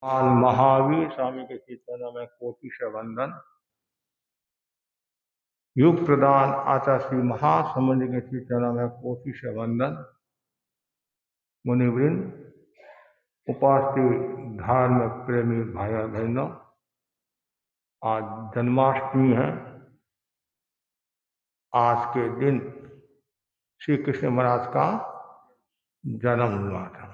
भगवान महावीर स्वामी के चरणों में कोटि से वंदन। युग प्रदान आचार्य श्री महासमुद्र के चरणों में कोटि से वंदन। मुनिवृंद, उपस्थित धार्मिक प्रेमी भाई बहनों, आज जन्माष्टमी है। आज के दिन श्री कृष्ण महाराज का जन्म हुआ था।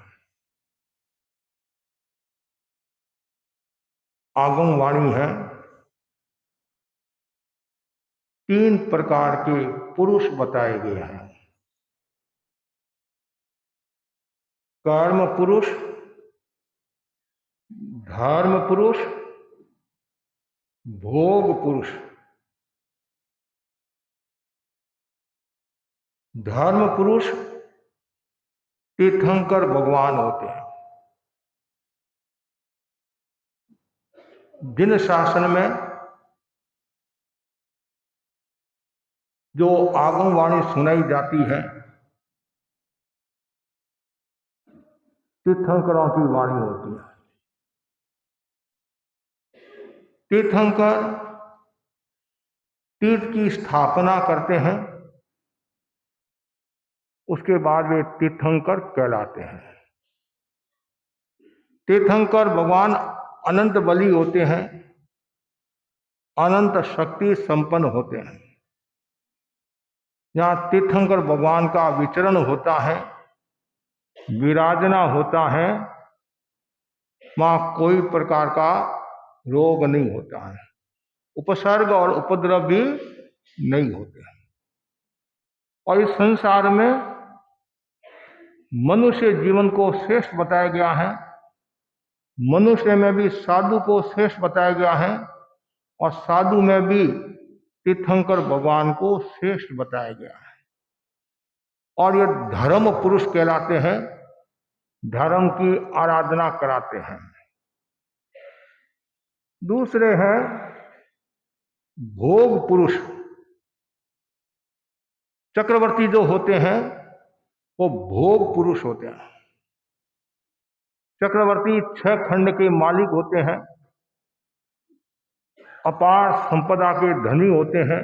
आगमवाणी है, 3 प्रकार के पुरुष बताए गए हैं। कर्म पुरुष, धर्म पुरुष, भोग पुरुष। धर्म पुरुष तीर्थंकर भगवान होते हैं। जिन शासन में जो आगमवाणी सुनाई जाती है, तीर्थंकरों की वाणी होती है। तीर्थंकर तीर्थ की स्थापना करते हैं, उसके बाद वे तीर्थंकर कहलाते हैं। तीर्थंकर भगवान अनंत बली होते हैं, अनंत शक्ति संपन्न होते हैं। जहाँ तीर्थंकर भगवान का विचरण होता है, विराजना होता है, वहाँ कोई प्रकार का रोग नहीं होता है, उपसर्ग और उपद्रव भी नहीं होते हैं। और इस संसार में मनुष्य जीवन को श्रेष्ठ बताया गया है। मनुष्य में भी साधु को श्रेष्ठ बताया गया है और साधु में भी तीर्थंकर भगवान को श्रेष्ठ बताया गया है। और ये धर्म पुरुष कहलाते हैं, धर्म की आराधना कराते हैं। दूसरे हैं भोग पुरुष। चक्रवर्ती जो होते हैं वो भोग पुरुष होते हैं। चक्रवर्ती 6 खंड के मालिक होते हैं, अपार संपदा के धनी होते हैं।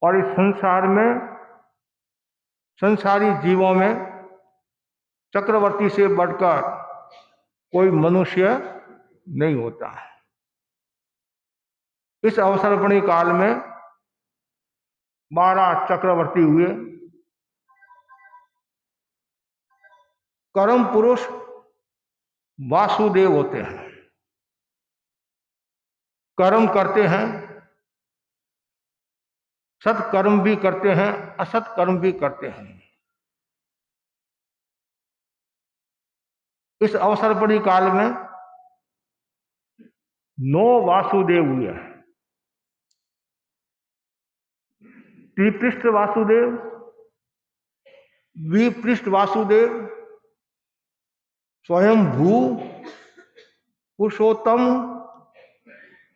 और इस संसार में संसारी जीवों में चक्रवर्ती से बढ़कर कोई मनुष्य नहीं होता है। इस अवसरपणी काल में 12 चक्रवर्ती हुए। कर्म पुरुष वासुदेव होते हैं। कर्म करते हैं, सत्कर्म भी करते हैं, असत कर्म भी करते हैं। इस अवसरपणी काल में 9 वासुदेव हुए। त्रिपृष्ठ वासुदेव, विपृष्ठ वासुदेव, स्वयं भू, पुरुषोत्तम,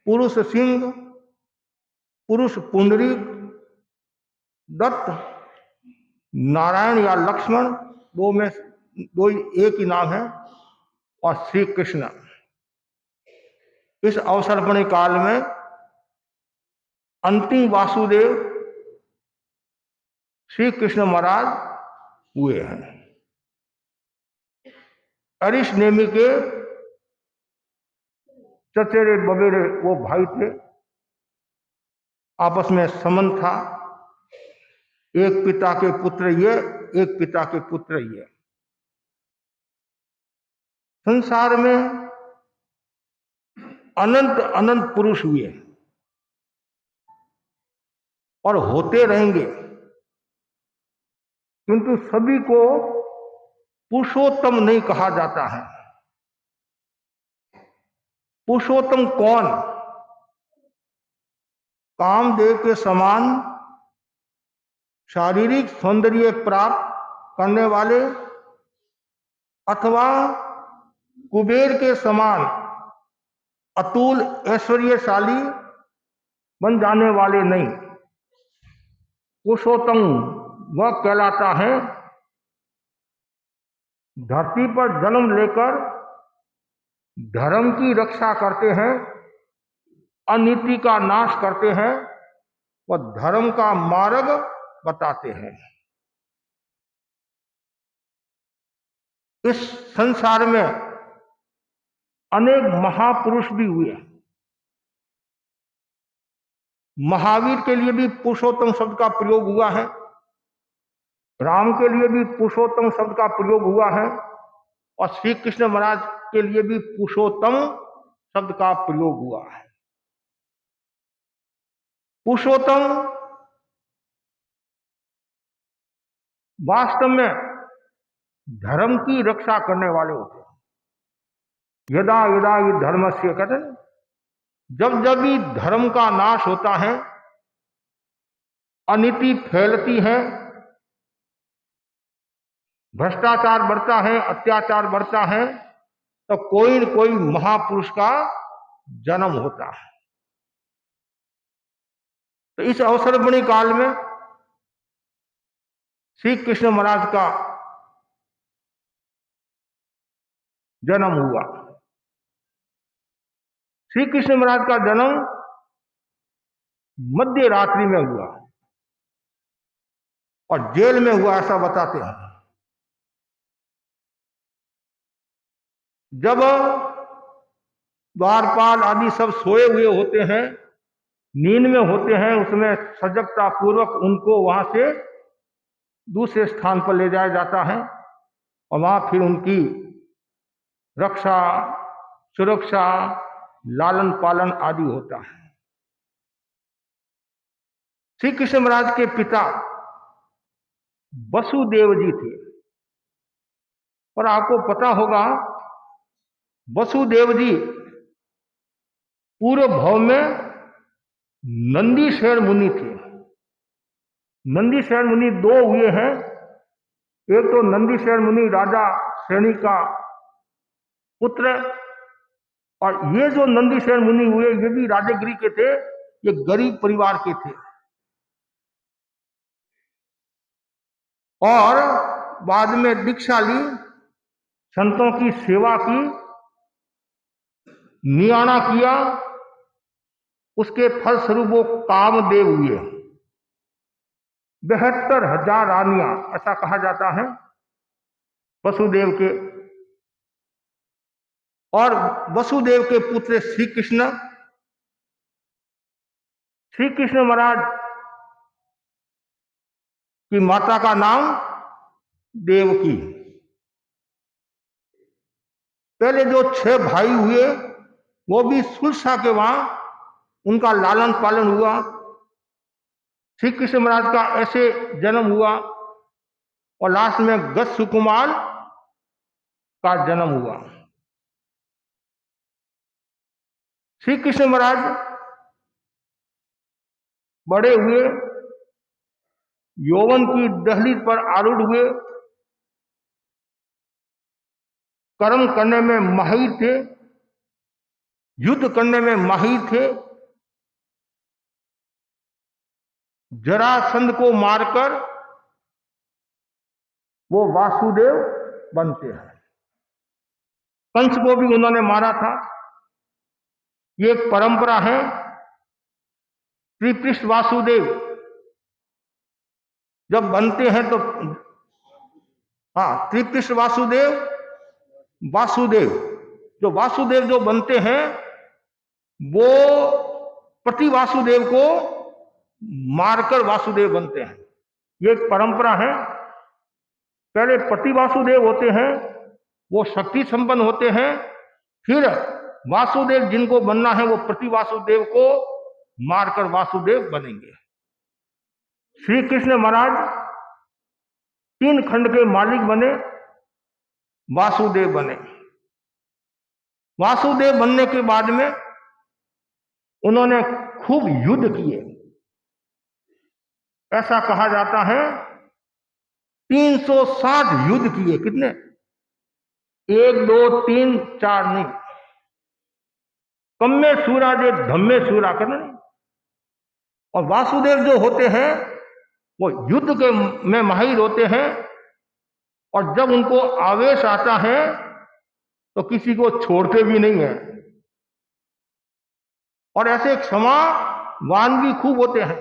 पुरुष सिंह, पुरुष पुंडरीक, दत्त, नारायण या लक्ष्मण, दो में दो एक ही नाम है, और श्री कृष्ण। इस अवसरपणी काल में अंतिम वासुदेव श्री कृष्ण महाराज हुए हैं। अरिश नेमि के चचेरे बबेरे वो भाई थे, आपस में संबंध था। एक पिता के पुत्र ये, एक पिता के पुत्र ये। संसार में अनंत अनंत पुरुष हुए और होते रहेंगे, किंतु सभी को पुरुषोत्तम नहीं कहा जाता है। पुरुषोत्तम कौन? कामदेव के समान शारीरिक सौंदर्य प्राप्त करने वाले, अथवा कुबेर के समान अतुल ऐश्वर्यशाली बन जाने वाले नहीं। पुरुषोत्तम वह कहलाता है धरती पर जन्म लेकर धर्म की रक्षा करते हैं, अनीति का नाश करते हैं, वह धर्म का मार्ग बताते हैं। इस संसार में अनेक महापुरुष भी हुए। महावीर के लिए भी पुरुषोत्तम शब्द का प्रयोग हुआ है, राम के लिए भी पुरुषोत्तम शब्द का प्रयोग हुआ है, और श्री कृष्ण महाराज के लिए भी पुरुषोत्तम शब्द का प्रयोग हुआ है। पुरुषोत्तम वास्तव में धर्म की रक्षा करने वाले होते हैं। यदा यदा ये धर्म से, कहते हैं जब जब भी धर्म का नाश होता है, अनीति फैलती है, भ्रष्टाचार बढ़ता है, अत्याचार बढ़ता है, तो कोई न कोई महापुरुष का जन्म होता है। तो इस अवसर बड़ी काल में श्री कृष्ण महाराज का जन्म हुआ। श्री कृष्ण महाराज का जन्म मध्य रात्रि में हुआ और जेल में हुआ, ऐसा बताते हैं। जब द्वारपाल आदि सब सोए हुए होते हैं, नींद में होते हैं, उसमें सजगता पूर्वक उनको वहां से दूसरे स्थान पर ले जाया जाता है और वहां फिर उनकी रक्षा, सुरक्षा, लालन पालन आदि होता है। श्री कृष्ण महाराज के पिता वसुदेव जी थे, और आपको पता होगा वसुदेव जी पूर्व भाव में नंदीश्वर मुनि थे। नंदीश्वर मुनि दो हुए हैं, एक तो नंदीश्वर मुनि राजा श्रेणी का पुत्र, और ये जो नंदीश्वर मुनि हुए ये भी राजगिरी के थे, ये गरीब परिवार के थे। और बाद में दीक्षा ली, संतों की सेवा की, नियाणा किया, उसके फलस्वरूप वो कामदेव हुए। 72,000 रानियां, ऐसा कहा जाता है वसुदेव के। और वसुदेव के पुत्र श्री कृष्ण, श्री कृष्ण महाराज की माता का नाम देवकी। पहले जो 6 भाई हुए वो भी सुलसा के वहां उनका लालन पालन हुआ। श्री कृष्ण महाराज का ऐसे जन्म हुआ और लास्ट में गज सुकुमार का जन्म हुआ। श्री कृष्ण महाराज बड़े हुए, यौवन की दहलीज पर आरूढ़ हुए, कर्म करने में माहिर थे, युद्ध करने में माहिर थे। जरासंध को मारकर वो वासुदेव बनते हैं। कंस को भी उन्होंने मारा था। ये एक परंपरा है। श्रीकृष्ण वासुदेव जब बनते हैं तो श्रीकृष्ण वासुदेव, वासुदेव जो बनते हैं वो पति वासुदेव को मारकर वासुदेव बनते हैं। ये एक परंपरा है। पहले पति वासुदेव होते हैं, वो शक्ति संपन्न होते हैं, फिर वासुदेव जिनको बनना है वो पति वासुदेव को मारकर वासुदेव बनेंगे। श्री कृष्ण महाराज 3 खंड के मालिक बने, वासुदेव बने। वासुदेव बनने के बाद में उन्होंने खूब युद्ध किए। ऐसा कहा जाता है 360 युद्ध किए। कितने? 1 2 3 4 नहीं, कम में सूरा जे धम में सूरा, करना नहीं। और वासुदेव जो होते हैं वो युद्ध के में माहिर होते हैं, और जब उनको आवेश आता है तो किसी को छोड़ते भी नहीं है। और ऐसे क्षमावान भी खूब होते हैं,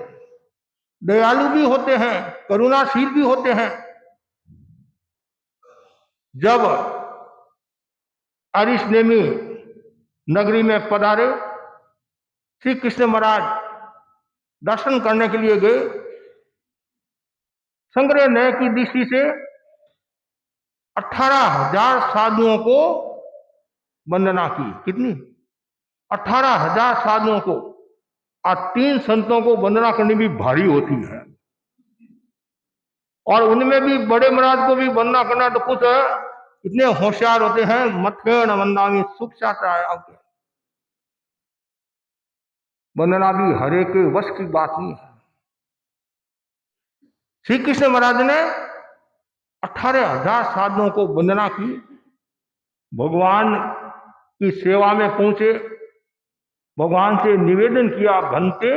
दयालु भी होते हैं, करुणाशील भी होते हैं। जब अरिष्नेमी नगरी में पधारे, श्री कृष्ण महाराज दर्शन करने के लिए गए। संग्रह न्याय की दृष्टि से 18,000 साधुओं को वंदना की। कितनी? 18,000 साधुओं को। और 3 संतों को वंदना करनी भी भारी होती है, और उनमें भी बड़े महाराज को भी वंदना करना तो कुछ इतने होशियार होते हैं। मथेण वंदामी सुख चाहता, वंदना भी हरे के वश की बात नहीं है। श्री कृष्ण महाराज ने 18,000 साधुओं को वंदना की, भगवान की सेवा में पहुंचे, भगवान से निवेदन किया, भंते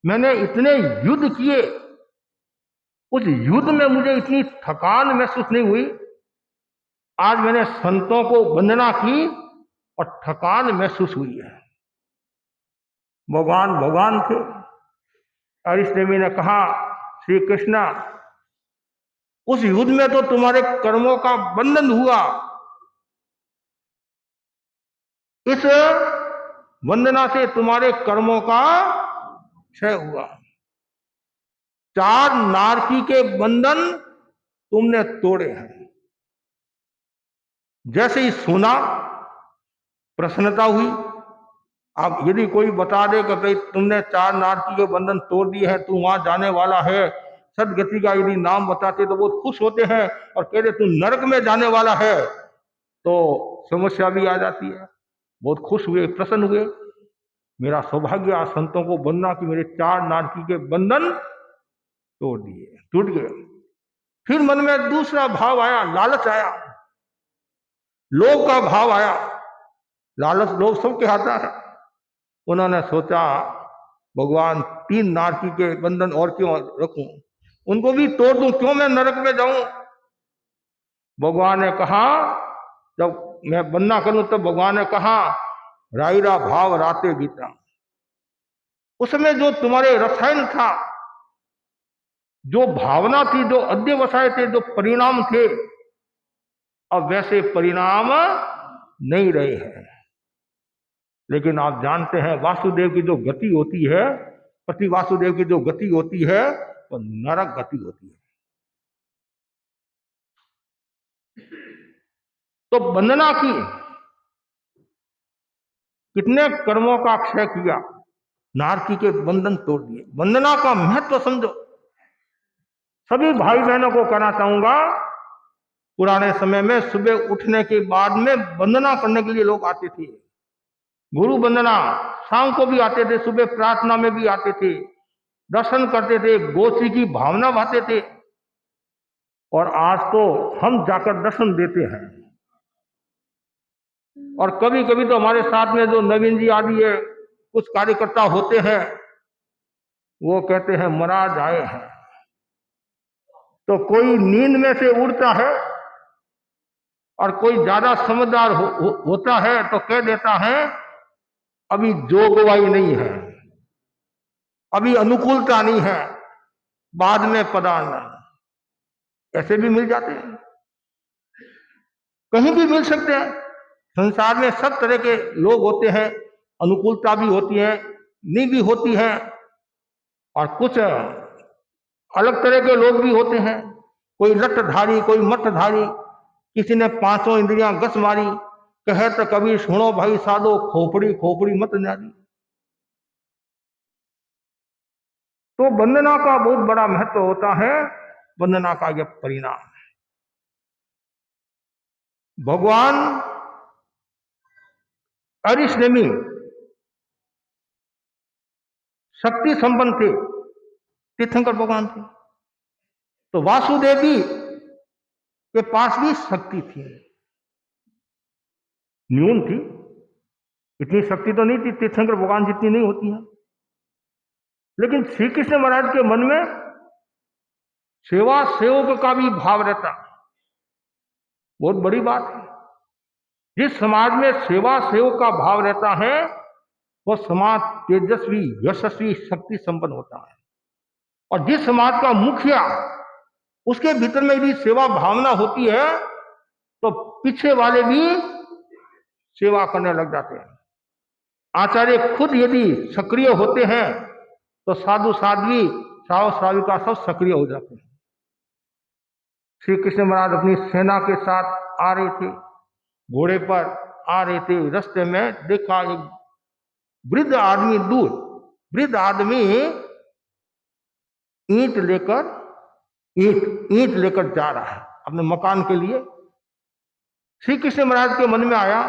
मैंने इतने युद्ध किए, उस युद्ध में मुझे इतनी थकान महसूस नहीं हुई। आज मैंने संतों को वंदना की और थकान महसूस हुई है। भगवान भगवान थे। अरिष्नेमी ने कहा, श्री कृष्ण, उस युद्ध में तो तुम्हारे कर्मों का बंधन हुआ, इस वंदना से तुम्हारे कर्मों का क्षय हुआ। 4 नारकी के बंधन तुमने तोड़े हैं। जैसे ही सुना, प्रसन्नता हुई। अब यदि कोई बता दे कि भाई तुमने 4 नारकी के बंधन तोड़ दिए हैं, तू वहां जाने वाला है, सदगति का यदि नाम बताते तो बहुत खुश होते हैं, और कह दे तू नरक में जाने वाला है तो समस्या भी आ जाती है। बहुत खुश हुए, प्रसन्न हुए। मेरा सौभाग्य आज संतों को वंदना कि मेरे 4 नारकी के बंधन तोड़ दिए, टूट गए। फिर मन में दूसरा भाव आया, लालच आया, लोभ का भाव आया। लालच लोभ सबके आता है। उन्होंने सोचा, भगवान 3 नारकी के बंधन और क्यों रखूं, उनको भी तोड़ दूं, क्यों मैं नरक में जाऊं। भगवान ने कहा, जब मैं वंदना करूं तब भगवान ने कहा, रायरा भाव राते बीता। उसमें जो तुम्हारे रसायन था, जो भावना थी, जो अध्यवसाय थे, जो परिणाम थे, अब वैसे परिणाम नहीं रहे हैं। लेकिन आप जानते हैं वासुदेव की जो गति होती है, पति वासुदेव की जो गति होती है, वो नरक गति होती है। तो वंदना की, कितने कर्मों का क्षय किया, नारकी के बंधन तोड़ दिए। वंदना का महत्व समझो। सभी भाई बहनों को कहना चाहूंगा, पुराने समय में सुबह उठने के बाद में वंदना करने के लिए लोग आते थे। गुरु वंदना शाम को भी आते थे, सुबह प्रार्थना में भी आते थे, दर्शन करते थे, गोष्ठी की भावना भाते थे। और आज तो हम जाकर दर्शन देते हैं। और कभी कभी तो हमारे साथ में जो नवीन जी आदि है, कुछ कार्यकर्ता होते हैं, वो कहते हैं महाराज आए हैं। तो कोई नींद में से उड़ता है, और कोई ज्यादा समझदार होता है तो कह देता है अभी जोगवाई नहीं है, अभी अनुकूलता नहीं है, बाद में पधारना। ऐसे भी मिल जाते हैं, कहीं भी मिल सकते हैं। संसार में सब तरह के लोग होते हैं, अनुकूलता भी होती है, नहीं भी होती है, और कुछ अलग तरह के लोग भी होते हैं। कोई लठधारी, कोई मठधारी, किसी ने 5 इंद्रियां गस मारी, कहे तो कभी सुनो भाई साधो, खोपड़ी खोपड़ी मत नारी। तो वंदना का बहुत बड़ा महत्व होता है, वंदना का यह परिणाम। भगवान अरिष्नेमी शक्ति संपन्न थे, तीर्थंकर भगवान थे। तो वासुदेवी के पास भी शक्ति थी, न्यून थी, इतनी शक्ति तो नहीं थी तीर्थंकर भगवान जितनी नहीं होती है। लेकिन श्री कृष्ण महाराज के मन में सेवा सेवक का भी भाव रहता, बहुत बड़ी बात है। जिस समाज में सेवा सेवक का भाव रहता है वो समाज तेजस्वी, यशस्वी, शक्ति संपन्न होता है। और जिस समाज का मुखिया, उसके भीतर में यदि सेवा भावना होती है तो पीछे वाले भी सेवा करने लग जाते हैं। आचार्य खुद यदि सक्रिय होते हैं तो साधु साध्वी, साव साविका सब सक्रिय हो जाते हैं। श्री कृष्ण महाराज अपनी सेना के साथ आ रहे थे, घोड़े पर आ रहे थे। रास्ते में देखा एक वृद्ध आदमी दूर, वृद्ध आदमी ईंट लेकर जा रहा है अपने मकान के लिए। श्री कृष्ण महाराज के मन में आया,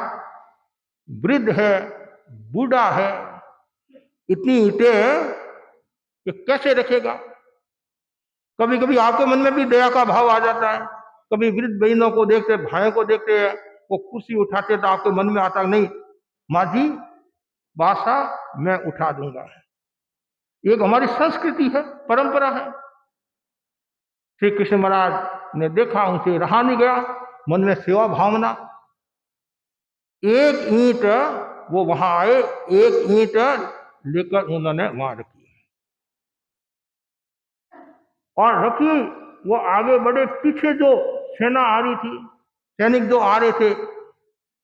वृद्ध है, बूढ़ा है, इतनी ईंटें ये कैसे रखेगा। कभी कभी आपके मन में भी दया का भाव आ जाता है। कभी वृद्ध बहनों को देखते, भाइयों को देखते हैं, वो कुर्सी उठाते तो आपके मन में आता नहीं, माँ जी बासा मैं उठा दूंगा। एक हमारी संस्कृति है, परंपरा है। श्री कृष्ण महाराज ने देखा, उनसे रहा नहीं गया, मन में सेवा भावना। एक ईंट वो वहां आए, एक ईंट लेकर उन्होंने वहां रखी और रखी। वो आगे बढ़े, पीछे जो सेना आ रही थी, सैनिक जो आ रहे थे,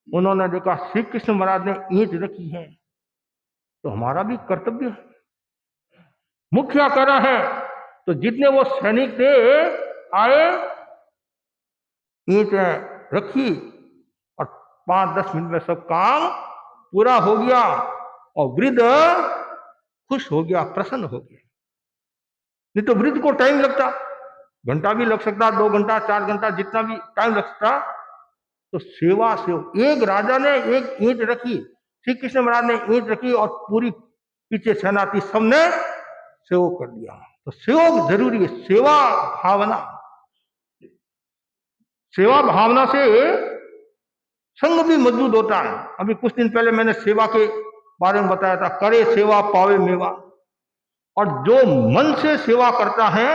उन्होंने देखा श्री कृष्ण महाराज ने ईंट रखी है तो हमारा भी कर्तव्य है। मुखिया कर रहा है तो जितने वो सैनिक थे आए, ईंट रखी और 5-10 मिनट में सब काम पूरा हो गया और वृद्ध खुश हो गया, प्रसन्न हो गया। नहीं तो वृद्ध को टाइम लगता, घंटा भी लग सकता, 2 घंटा, 4 घंटा, जितना भी टाइम लगता। तो सेवा से एक राजा ने एक ईंट रखी, श्री कृष्ण महाराज ने ईंट रखी और पूरी पीछे सेना थी, सबने सेवक कर दिया। तो सेवक जरूरी है, सेवा भावना। सेवा भावना से संग भी मजबूत होता है। अभी कुछ दिन पहले मैंने सेवा के बारे में बताया था, करे सेवा पावे मेवा। और जो मन से सेवा करता है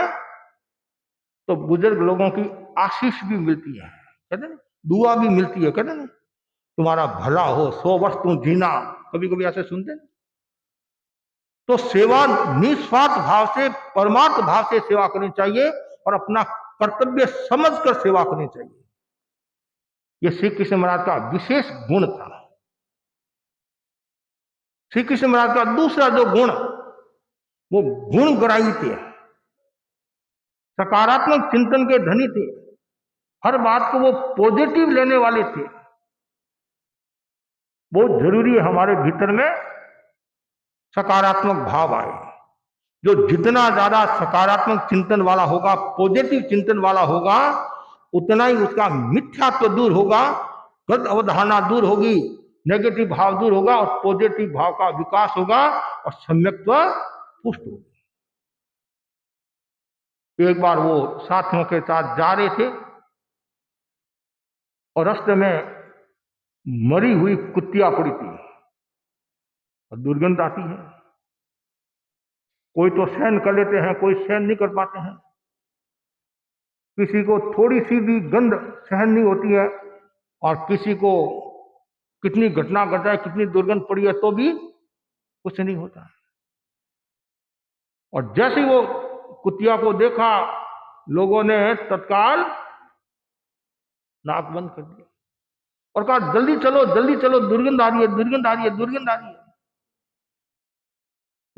तो बुजुर्ग लोगों की आशीष भी मिलती है, कहते हैं दुआ भी मिलती है, कहते हैं तुम्हारा भला हो, 100 वर्ष तुम जीना, कभी कभी ऐसे सुनते। तो सेवा निस्वार्थ भाव से, परमार्थ भाव से सेवा करनी चाहिए और अपना कर्तव्य समझकर सेवा करनी चाहिए। यह श्री कृष्ण महाराज का विशेष गुण था। श्री कृष्ण महाराज का दूसरा जो गुण, वो गुण ग्राही थे, सकारात्मक चिंतन के धनी थे, हर बात को वो पॉजिटिव लेने वाले थे। बहुत जरूरी है हमारे भीतर में सकारात्मक भाव आए। जो जितना ज्यादा सकारात्मक चिंतन वाला होगा, पॉजिटिव चिंतन वाला होगा, उतना ही उसका मिथ्यात्व दूर होगा, गलत अवधारणा दूर होगी, नेगेटिव भाव दूर होगा और पॉजिटिव भाव का विकास होगा और सम्यक्त्व पुष्ट होगी। एक बार वो साथियों के साथ जा रहे थे और रास्ते में मरी हुई कुत्तियां पड़ी थी और दुर्गंध आती है। कोई तो सहन कर लेते हैं, कोई सहन नहीं कर पाते हैं। किसी को थोड़ी सी भी गंध सहन नहीं होती है और किसी को कितनी घटना घट जाए, कितनी दुर्गंध पड़ी है तो भी कुछ नहीं होता। और जैसे ही वो कुतिया को देखा, लोगों ने तत्काल नाक बंद कर दिया और कहा जल्दी चलो, जल्दी चलो, दुर्गंध आ रही है, दुर्गंध आ रही है, दुर्गंध आ रही है।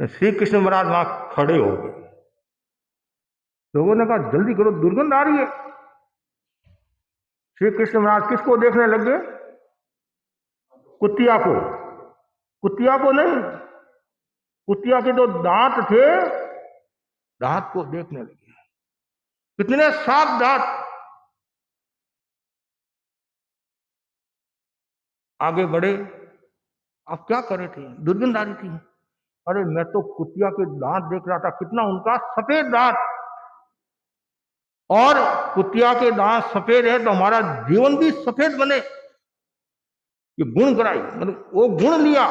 श्री कृष्ण महाराज वहां खड़े हो गए। लोगों ने कहा जल्दी करो, दुर्गंध आ रही है। श्री कृष्ण महाराज किसको देखने लग गए? कुतिया को। कुतिया को नहीं, कुतिया के जो दांत थे, दांत को देखने लगे। कितने साफ दांत। आगे बढ़े। अब क्या करे थे? दुर्गंध आ रही थी। अरे मैं तो कुतिया के दांत देख रहा था, कितना उनका सफेद दांत। और कुतिया के दांत सफेद है तो हमारा जीवन भी सफेद बने। ये गुण कराई, मतलब वो गुण लिया।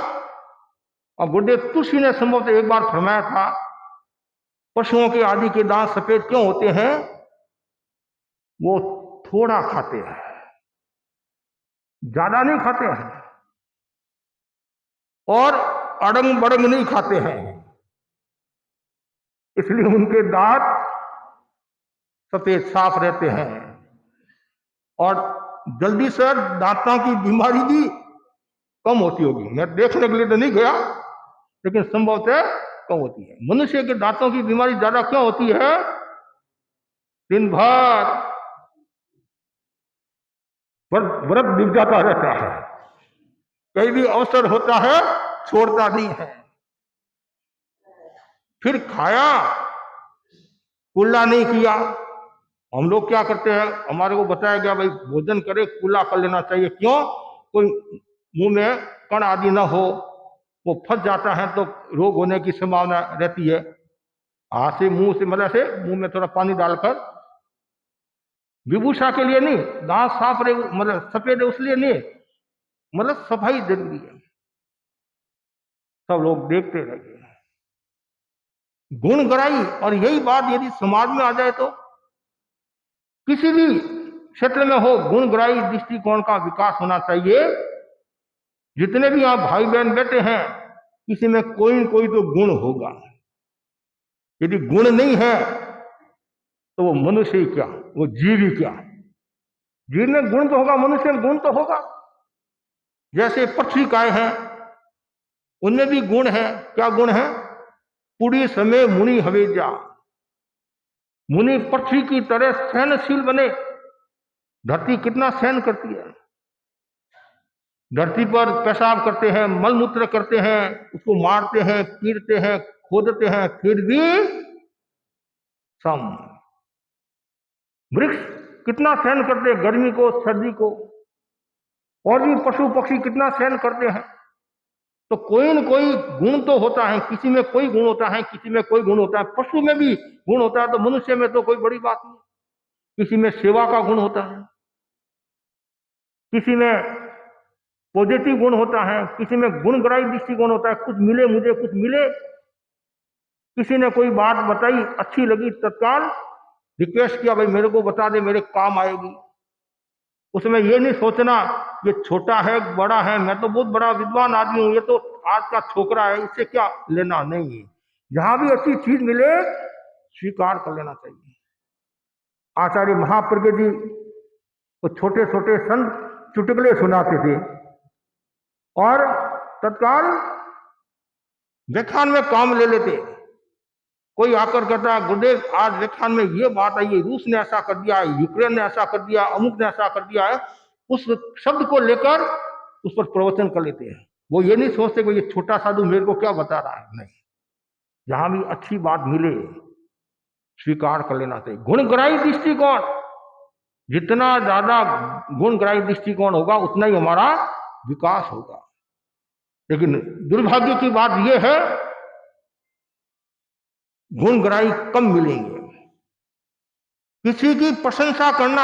और गुरुदेव तुलसी ने संभवतः एक बार फरमाया था, पशुओं के आदि के दांत सफेद क्यों होते हैं? वो थोड़ा खाते हैं, ज्यादा नहीं खाते हैं और अड़ंग बड़ंग नहीं खाते हैं, इसलिए उनके दांत सफेद साफ रहते हैं और जल्दी से दांतों की बीमारी भी कम होती होगी। मैं देखने के लिए तो नहीं गया, लेकिन संभवतः कम होती है। मनुष्य के दांतों की बीमारी ज्यादा क्यों होती है? दिन भर व्रत दिख जाता रहता है, कहीं भी अवसर होता है छोड़ता नहीं है। फिर खाया, कुल्ला नहीं किया। हम लोग क्या करते हैं, हमारे को बताया गया भाई भोजन करे कुल्ला कर लेना चाहिए। क्यों? कोई मुंह में कण आदि ना हो, वो फंस जाता है तो रोग होने की संभावना रहती है। हाथ से मुंह से मतलब से मुंह में थोड़ा पानी डालकर, विभूषा के लिए नहीं, दांत साफ रहे मतलब सफेद है उसलिए नहीं, मतलब सफाई जरूरी है। सब लोग देखते रह गए, गुण गराई। और यही बात यदि समाज में आ जाए तो किसी भी क्षेत्र में हो, गुण गराई दृष्टिकोण का विकास होना चाहिए। जितने भी आप भाई बहन बैठे हैं, किसी में कोई न कोई तो गुण होगा। यदि गुण नहीं है तो वो मनुष्य ही क्या, वो जीव ही क्या। जीव में गुण तो होगा, मनुष्य में गुण तो होगा। जैसे पक्षी काय हैं, उनमें भी गुण है। क्या गुण है? पुड़ी समय मुनि हवेजा, मुनि पक्षी की तरह सहनशील बने। धरती कितना सहन करती है, धरती पर पेशाब करते हैं, मलमूत्र करते हैं, उसको मारते हैं, पीटते हैं, खोदते हैं, फिर भी सम। वृक्ष कितना सहन करते हैं, गर्मी को, सर्दी को। और भी पशु पक्षी कितना सहन करते हैं। तो कोई न कोई गुण तो होता है, किसी में कोई गुण होता है, किसी में कोई गुण होता है। पशु में भी गुण होता है, तो मनुष्य में तो कोई बड़ी बात नहीं। किसी में सेवा का गुण होता है, किसी में पॉजिटिव गुण होता है, किसी में गुणग्राही दृष्टिकोण होता है, कुछ मिले मुझे, कुछ मिले। किसी ने कोई बात बताई, अच्छी लगी, तत्काल रिक्वेस्ट किया भाई मेरे को बता दे, मेरे काम आएगी। उसमें ये नहीं सोचना ये छोटा है बड़ा है, मैं तो बहुत बड़ा विद्वान आदमी हूं, ये तो आज का छोकरा है, इससे क्या लेना। नहीं, जहां भी अच्छी चीज मिले स्वीकार कर लेना चाहिए। आचार्य महाप्रज्ञ जी वो छोटे छोटे संत चुटकुले सुनाते थे और तत्काल व्याख्यान में काम ले लेते। कोई आकर कहता गुरुदेव आज व्याख्यान में ये बात आई है, रूस ने ऐसा कर दिया है, यूक्रेन ने ऐसा कर दिया, अमुक ने ऐसा कर दिया है, उस शब्द को लेकर उस पर प्रवचन कर लेते हैं। वो ये नहीं सोचते कि ये छोटा साधु मेरे को क्या बता रहा है। नहीं, जहां भी अच्छी बात मिले स्वीकार कर लेना चाहिए। गुणग्राही दृष्टिकोण, जितना ज्यादा गुणग्राही दृष्टिकोण होगा उतना ही हमारा विकास होगा। लेकिन दुर्भाग्य की बात यह है गुणग्राही कम मिलेंगे। किसी की प्रशंसा करना,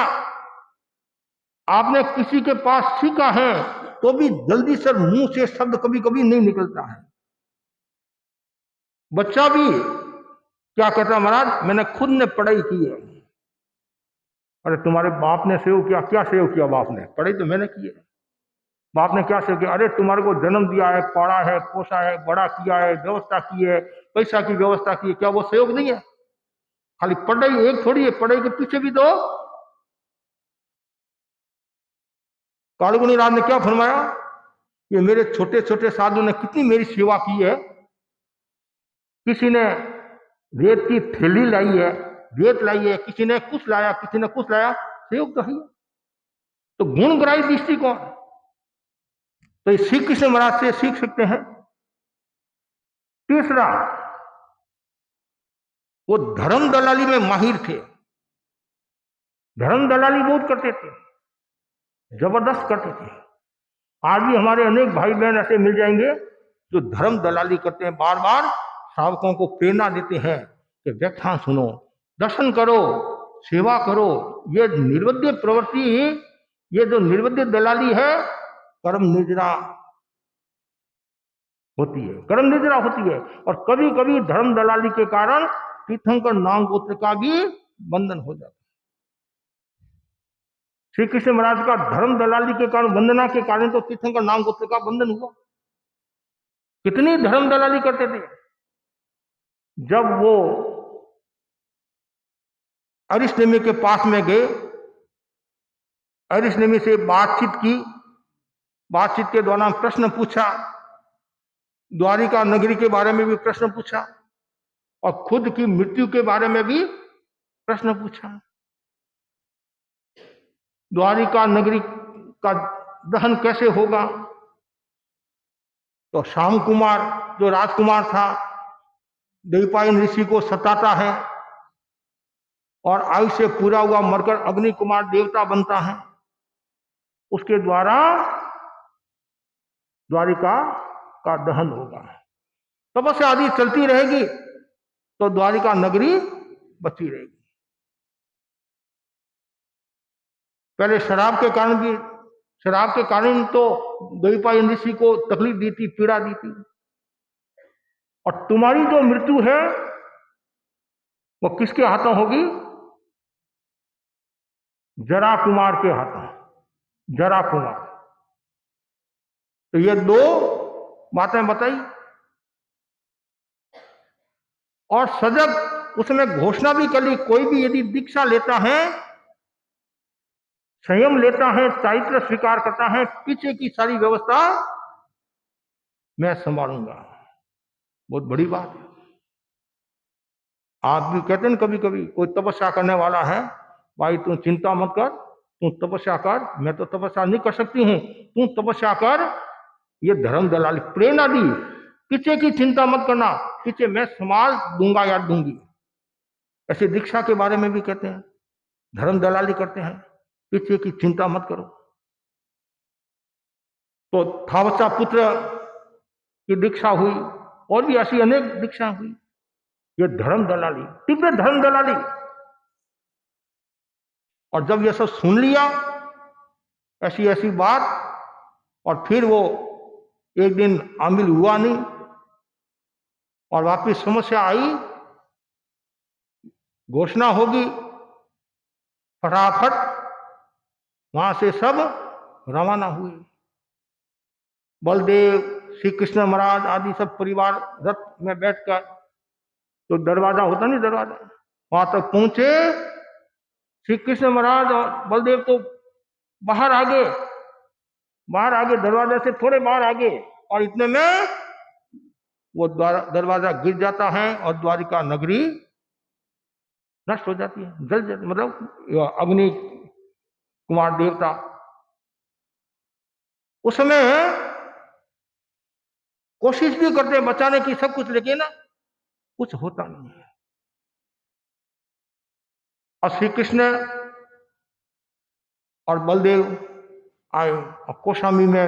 आपने किसी के पास सीखा है तो भी जल्दी से मुंह से शब्द कभी कभी नहीं निकलता है। बच्चा भी क्या कहता, महाराज मैंने खुद ने पढ़ाई की है। अरे तुम्हारे बाप ने सेव किया? क्या सेव किया बाप ने? पढ़ाई तो मैंने की है। बाप ने क्या सेव किया? अरे तुम्हारे को जन्म दिया है, पढ़ा है, पोसा है, बड़ा किया है, व्यवस्था की है, पैसा की व्यवस्था की है, क्या वो सहयोग नहीं है? खाली पढ़ाई एक थोड़ी है, पढ़ाई के पीछे भी तो कालगुणी राज ने क्या फरमाया, ये मेरे छोटे छोटे साधु ने कितनी मेरी सेवा की है। किसी ने रेत की थैली लाई है, रेत लाई है, किसी ने कुछ लाया, किसी ने कुछ लाया, सहयोग तो है। तो गुणग्राही दृष्टिकोण तो श्री कृष्ण महाराज से सीख सकते हैं। तीसरा, वो धर्म दलाली में माहिर थे। धर्म दलाली बहुत करते थे, जबरदस्त करते थे। आज भी हमारे अनेक भाई बहन ऐसे मिल जाएंगे जो धर्म दलाली करते हैं, बार बार श्रावकों को प्रेरणा देते हैं कि व्याख्यान सुनो, दर्शन करो, सेवा करो। ये निर्वध्य प्रवृत्ति, ये जो निर्वध्य दलाली है, कर्म निद्रा होती है, कर्म निद्रा होती है। और कभी कभी धर्म दलाली के कारण तीर्थंकर नाम गोत्र का भी बंधन हो जाता है। श्री कृष्ण महाराज का धर्म दलाली के कारण, वंदना के कारण तो तीर्थंकर नाम गोत्र का बंधन हुआ। कितनी धर्म दलाली करते थे। जब वो अरिष्टनेमि के पास में गए, अरिष्टनेमि से बातचीत की, बातचीत के दौरान प्रश्न पूछा, द्वारिका नगरी के बारे में भी प्रश्न पूछा और खुद की मृत्यु के बारे में भी प्रश्न पूछा। द्वारिका नगरी का दहन कैसे होगा? तो श्याम कुमार जो राजकुमार था, द्वैपायन ऋषि को सताता है और आयु से पूरा हुआ मरकर अग्नि कुमार देवता बनता है। उसके द्वारा द्वारिका का दहन होगा। तपस्या आदि चलती रहेगी तो द्वारिका नगरी बची रहेगी। पहले शराब के कारण भी, शराब के कारण तो द्वैपायन ऋषि को तकलीफ दी थी, पीड़ा दी थी। और तुम्हारी जो मृत्यु है वो किसके हाथों होगी? जरा कुमार के हाथों। जरा कुमार। तो ये दो बातें बताई और सजग उसमें घोषणा भी कर ली, कोई भी यदि दीक्षा लेता है, संयम लेता है, चारित्र स्वीकार करता है, पीछे की सारी व्यवस्था मैं संभालूंगा। बहुत बड़ी बात है। आप भी कहते हैं कभी कभी कोई तपस्या करने वाला है, भाई तू चिंता मत कर, तू तपस्या कर, मैं तो तपस्या नहीं कर सकती हूं, तू तपस्या कर। ये धर्म दलाली, प्रेरणा दी, पीछे की चिंता मत करना, पीछे मैं संभाल दूंगा या दूंगी। ऐसे दीक्षा के बारे में भी कहते हैं, धर्म दलाली करते हैं, पीछे की चिंता मत करो। तो थावसा पुत्र की दीक्षा हुई और भी ऐसी अनेक दीक्षा हुई। ये धर्म दलाली, तीव्र धर्म दलाली। और जब ये सब सुन लिया ऐसी ऐसी बात, और फिर वो एक दिन आमिल हुआ नहीं और वापिस समस्या आई, घोषणा होगी, फटाफट वहां से सब रवाना हुए। बलदेव, श्री कृष्ण महाराज आदि सब परिवार रथ में बैठकर, तो दरवाजा होता नहीं, दरवाजा वहां तक पहुंचे। श्री कृष्ण महाराज और बलदेव तो बाहर आगे, बाहर आगे, दरवाजे से थोड़े बाहर आगे, और इतने में वो दरवाजा गिर जाता है और द्वारिका नगरी नष्ट हो जाती है, जल जाती, मतलब अग्नि कुमार देवता। उस समय कोशिश भी करते हैं बचाने की सब कुछ, लेकिन कुछ होता नहीं है। और श्री कृष्ण और बलदेव आए और कौशाम्बी में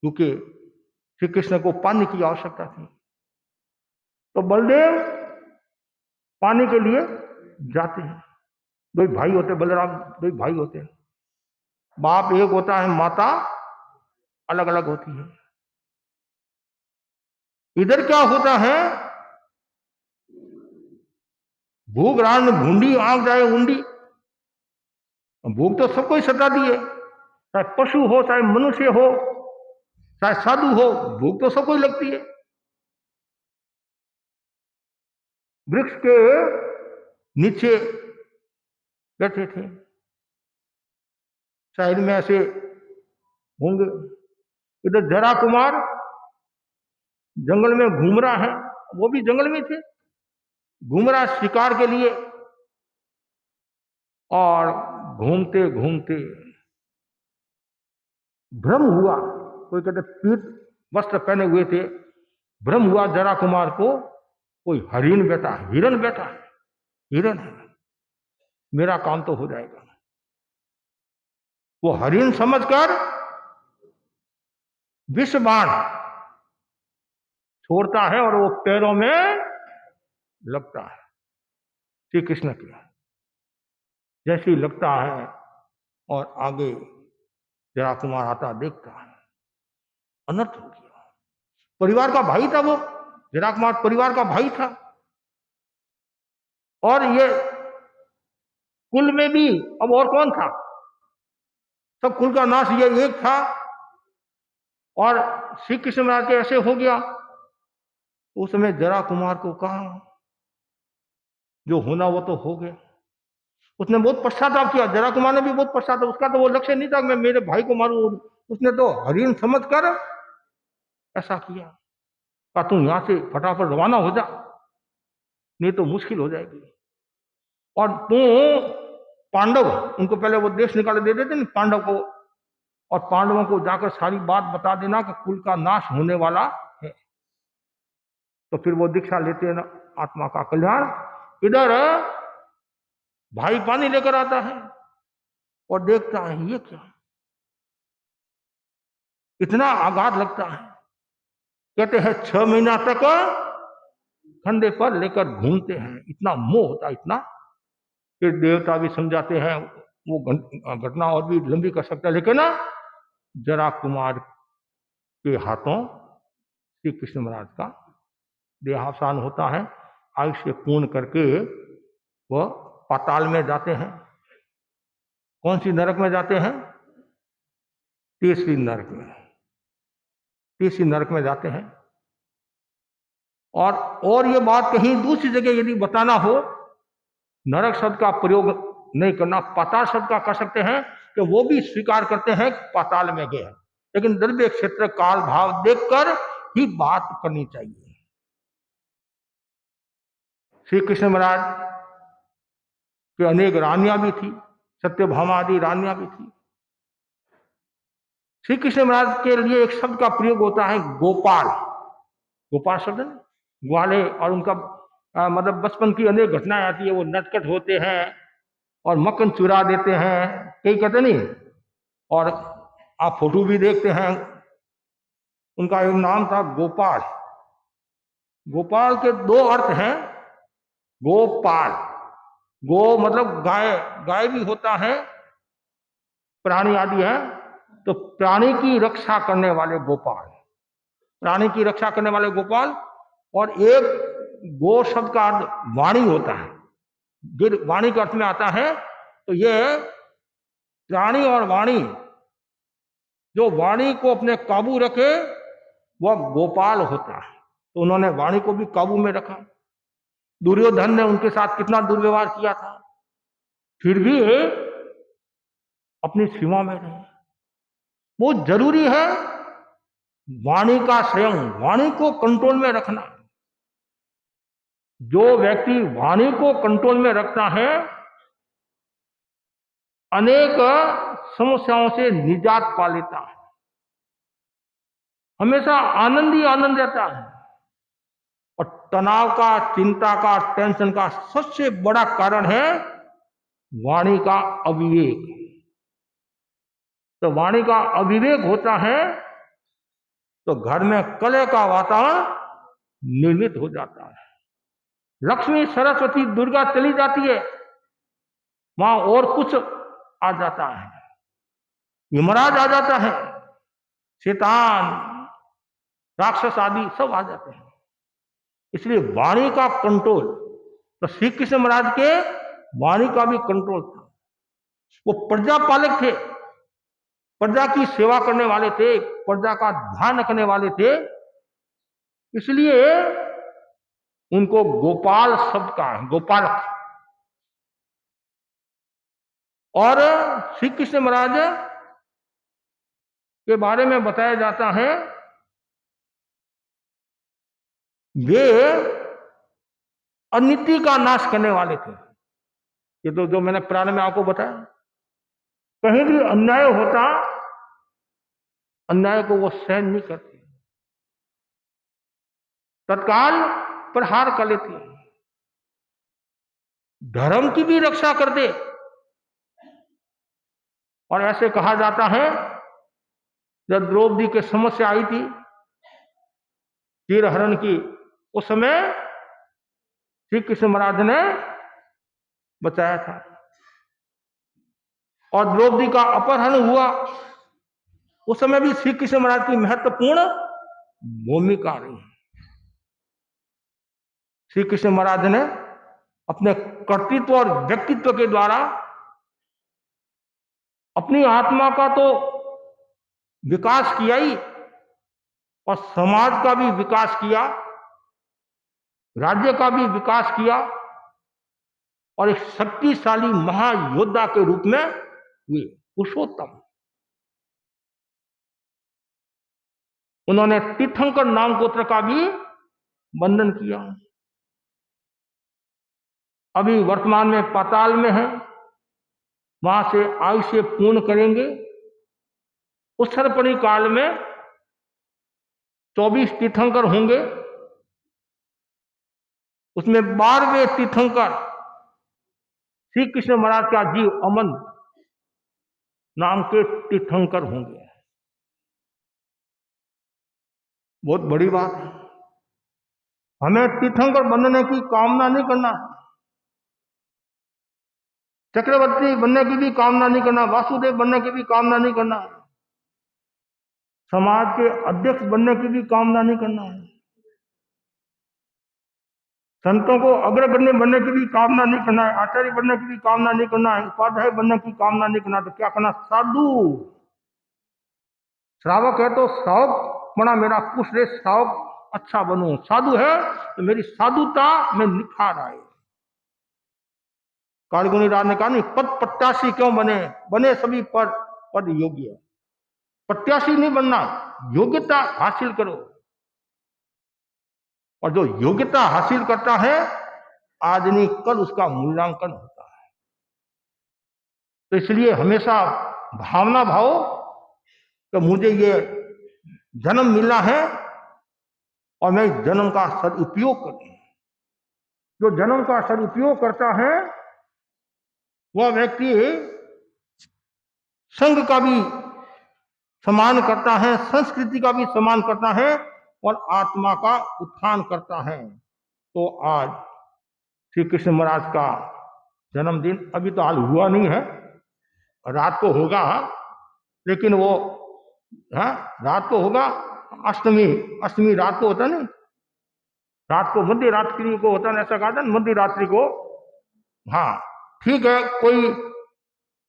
रुके। श्री कृष्ण को पानी की आवश्यकता थी, तो बलदेव पानी के लिए जाते हैं। दो भाई होते, बलराम दो भाई होते हैं, बाप एक होता है, माता अलग अलग होती है। इधर क्या होता है, भूख रान भूंडी आंख जाए उंडी। भूख तो सबको ही सता दी है, चाहे पशु हो, चाहे मनुष्य हो, चाहे साधु हो, भूख तो सबको ही लगती है। वृक्ष के नीचे बैठे थे, साइड में ऐसे होंगे। इधर जरा कुमार जंगल में घूम रहा है, वो भी जंगल में थे, घूम रहा शिकार के लिए। और घूमते घूमते भ्रम हुआ, कोई कहते पीत वस्त्र पहने हुए थे, भ्रम हुआ जरा कुमार को कोई हरिण बैठा, हिरण बैठा है, हिरण है, मेरा काम तो हो जाएगा। वो हरिण समझकर विष बाण छोड़ता है और वो पैरों में लगता है श्री कृष्ण के। जैसे ही लगता है और आगे जरा कुमार आता, देखता है अनर्थ हो गया। परिवार का भाई था वो, जरा कुमार परिवार का भाई था, और ये कुल में भी अब और कौन था, सब कुल का नाश ये एक था और श्री कृष्ण महाराज के ऐसे हो गया। उस समय जरा कुमार को कहा जो होना वो तो हो गया। उसने बहुत पश्चाताप किया, जरा कुमार ने भी बहुत पश्चाताप, उसका तो वो लक्ष्य नहीं था कि मैं मेरे भाई को मारूं, उसने तो हरिण समझ कर ऐसा किया। कहा तुम यहां से फटाफट रवाना हो जा, नहीं तो मुश्किल हो जाएगी। और तुम पांडव, उनको पहले वो देश निकाले दे देते ना पांडव को, और पांडवों को जाकर सारी बात बता देना कि कुल का नाश होने वाला है। तो फिर वो दीक्षा लेते हैं ना आत्मा का कल्याण। इधर भाई पानी लेकर आता है और देखता है ये क्या, इतना आघात लगता है। कहते हैं 6 महीना तक खंडे पर लेकर घूमते हैं, इतना मोह होता है इतना। फिर देवता भी समझाते हैं, वो घटना और भी लंबी कर सकता है, लेकिन ना जरा कुमार के हाथों श्री कृष्ण महाराज का देहावसान होता है। आयुष्य पूर्ण करके वह पाताल में जाते हैं। कौन सी नरक में जाते हैं? तीसरी नरक में, तीसरी नरक में जाते हैं। और ये बात कहीं दूसरी जगह यदि बताना हो, नरक शब्द का प्रयोग नहीं करना, पाताल शब्द का कर सकते हैं कि वो भी स्वीकार करते हैं पाताल में गए हैं, लेकिन द्रव्य क्षेत्र काल भाव देखकर ही बात करनी चाहिए। श्री कृष्ण महाराज के अनेक रानियां भी थी, सत्यभामा आदि रानियां भी थी। श्री कृष्ण महाराज के लिए एक शब्द का प्रयोग होता है गोपाल। गोपाल शब्द ग्वाले, और उनका मतलब बचपन की अनेक घटनाएं आती है, वो नटखट होते हैं और मक्खन चुरा देते हैं, कई कहते नहीं। और आप फोटो भी देखते हैं, उनका एक नाम था गोपाल। गोपाल के दो अर्थ हैं। गोपाल, गो मतलब गाय, गाय भी होता है, प्राणी आदि है, तो प्राणी की रक्षा करने वाले गोपाल, प्राणी की रक्षा करने वाले गोपाल। और एक गो शब्द का अर्थ वाणी होता है, जो वाणी के अर्थ में आता है। तो ये प्राणी और वाणी, जो वाणी को अपने काबू रखे वह गोपाल होता है। तो उन्होंने वाणी को भी काबू में रखा। दुर्योधन ने उनके साथ कितना दुर्व्यवहार किया था, फिर भी अपनी सीमा में रहे। बहुत जरूरी है वाणी का संयम, वाणी को कंट्रोल में रखना। जो व्यक्ति वाणी को कंट्रोल में रखता है अनेक समस्याओं से निजात पा लेता है, हमेशा आनंद ही आनंद रहता है। और तनाव का, चिंता का, टेंशन का सबसे बड़ा कारण है वाणी का अविवेक। तो वाणी का अविवेक होता है तो घर में कलह का वातावरण निर्मित हो जाता है। लक्ष्मी, सरस्वती, दुर्गा चली जाती है, वहां और कुछ आ जाता है, यमराज आ जाता है, शैतान, राक्षस आदि सब आ जाते हैं। इसलिए वाणी का कंट्रोल, तो श्री कृष्ण महाराज के वाणी का भी कंट्रोल था। वो प्रजा पालक थे, प्रजा की सेवा करने वाले थे, प्रजा का ध्यान रखने वाले थे। इसलिए उनको गोपाल शब्द का है, गोपालक। और श्री कृष्ण महाराज के बारे में बताया जाता है वे अनिति का नाश करने वाले थे। ये तो जो मैंने प्रारंभ में आपको बताया, कहीं भी अन्याय होता, अन्याय को वो सहन नहीं करते, तत्काल प्रहार कर लेते, धर्म की भी रक्षा करते। और ऐसे कहा जाता है जब द्रौपदी की समस्या आई थी चीरहरण की, उस समय श्री कृष्ण महाराज ने बचाया था। और द्रौपदी का अपहरण हुआ, उस समय भी श्री कृष्ण महाराज की महत्वपूर्ण भूमिका रही। श्री कृष्ण महाराज ने अपने कर्तृत्व और व्यक्तित्व के द्वारा अपनी आत्मा का तो विकास किया ही, और समाज का भी विकास किया, राज्य का भी विकास किया, और एक शक्तिशाली महायोद्धा के रूप में हुए पुरुषोत्तम। उन्होंने तीर्थंकर नाम गोत्र का भी बंधन किया। अभी वर्तमान में पाताल में है, वहां से आयुष्य पूर्ण करेंगे। उत्तरपणी काल में 24 तीर्थंकर होंगे, उसमें 12वें तीर्थंकर श्री कृष्ण महाराज का जीव अमन नाम के तीर्थंकर होंगे। बहुत बड़ी बात है। हमें तीर्थंकर बनने की कामना नहीं करना, चक्रवर्ती बनने की भी कामना नहीं करना, वासुदेव बनने की भी कामना नहीं करना, समाज के अध्यक्ष बनने की भी कामना नहीं करना है, संतों को अग्रगण्य बनने की भी कामना नहीं करना है, आचार्य बनने की भी कामना नहीं करना है, उपाध्याय बनने की कामना नहीं करना। तो क्या करना? साधु श्रावक है तो श्रावक बना, मेरा कुछ रे श्रावक अच्छा बनूं। साधु है तो मेरी साधुता में निखार आए। कालगुनी राज ने कहा नहीं, पद प्रत्याशी क्यों बने? बने सभी पद योग्य, प्रत्याशी नहीं बनना, योग्यता हासिल करो। और जो योग्यता हासिल करता है आज नहीं कल उसका मूल्यांकन होता है। तो इसलिए हमेशा भावना भाव कि मुझे ये जन्म मिला है और मैं इस जन्म का सदुपयोग करूं। जो जन्म का सदुपयोग करता है वह व्यक्ति संघ का भी सम्मान करता है, संस्कृति का भी सम्मान करता है और आत्मा का उत्थान करता है। तो आज श्री कृष्ण महाराज का जन्मदिन अभी तो हाल हुआ नहीं है, रात को होगा, लेकिन वो रात को होगा। अष्टमी रात को होता नहीं, रात को मध्य रात्रि को होता है, ऐसा कहा था मध्य रात्रि को। हाँ ठीक है, कोई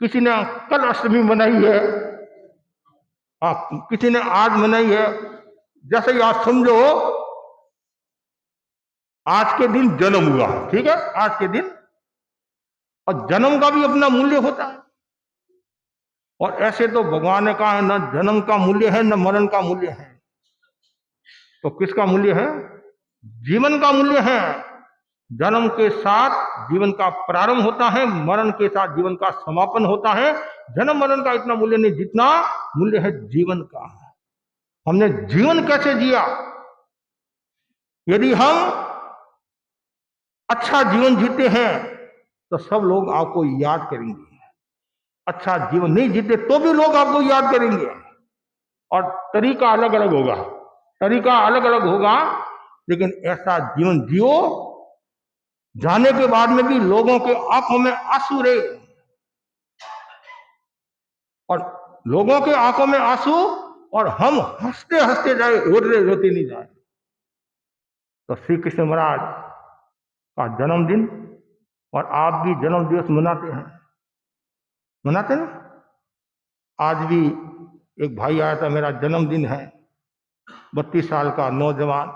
किसी ने कल अष्टमी मनाई है, किसी ने आज मनाई है, जैसे ही आप समझो आज के दिन जन्म हुआ, ठीक है, आज के दिन। और जन्म का भी अपना मूल्य होता है। और ऐसे तो भगवान ने कहा है न जन्म का मूल्य है न मरण का मूल्य है। तो किसका मूल्य है? जीवन का मूल्य है। जन्म के साथ जीवन का प्रारंभ होता है, मरण के साथ जीवन का समापन होता है। जन्म मरण का इतना मूल्य नहीं जितना मूल्य है जीवन का। हमने जीवन कैसे जिया? यदि हम अच्छा जीवन जीते हैं तो सब लोग आपको याद करेंगे। अच्छा जीवन नहीं जीते तो भी लोग आपको याद करेंगे। और तरीका अलग अलग होगा, तरीका अलग अलग होगा, लेकिन ऐसा जीवन जियो जाने के बाद में भी लोगों के आंखों में आंसू रहे, और लोगों के आंखों में आंसू, और हम हंसते हंसते जाए, रोते नहीं जाए। तो श्री कृष्ण महाराज का जन्मदिन, और आप भी जन्म दिवस मनाते ना? आज भी एक भाई आया था, मेरा जन्मदिन है, 32 साल का नौजवान,